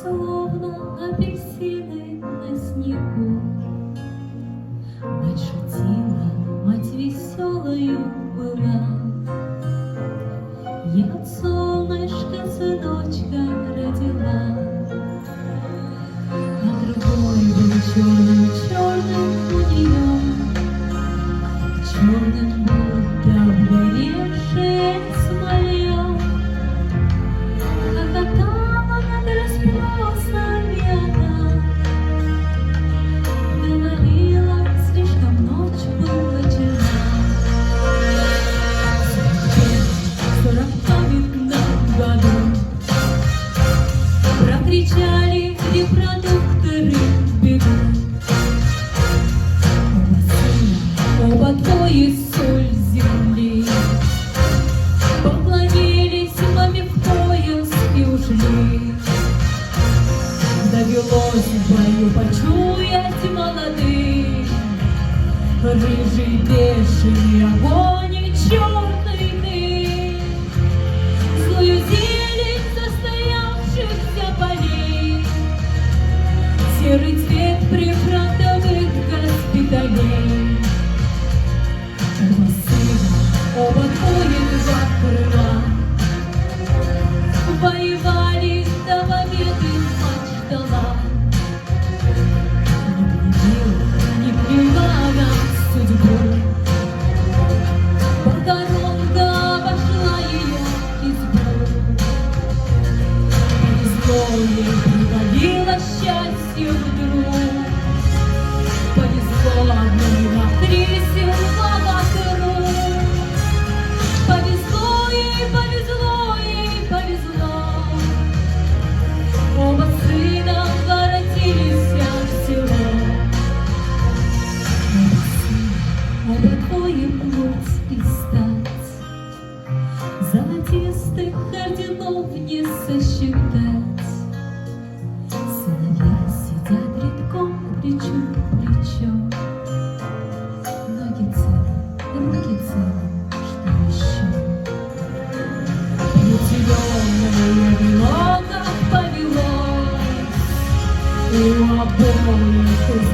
словно апельсины на снегу. Мать шутила, мать веселою была. Я от солнышка сыночка родила, а другой был черным-черным у нее, черным будто обгоревшее смолье. Хохотала над расспросами она, говорила, слишком ночь была темна. В 45-м году прокричали репродукторы в беду. Оба сына, оба двое соль земли, поклонились маме в пояс и ушли. Довелось в бою почуять молодых рыжий бешеный огонь и черный дым, злую зелень застоявшихся полей, серый цвет прифронтовых госпиталей. Оба сына, оба двое два крыла, воевали до победы, мать ждала. Не плевала в судьбу, похоронка обошла ее избу. Повезло ей, привалило счастье вдруг, повезло одной актрисе в головах рук. Повезло ей, повезло ей, повезло. Оба сына воротились в село. Оба двое плоть и стать, золотистых орденов не сосчитать. Сыновья сидят рядком плечо к плечу, ноги целы, руки целы, что еще? Плетеное вино, как повелось, у обоих из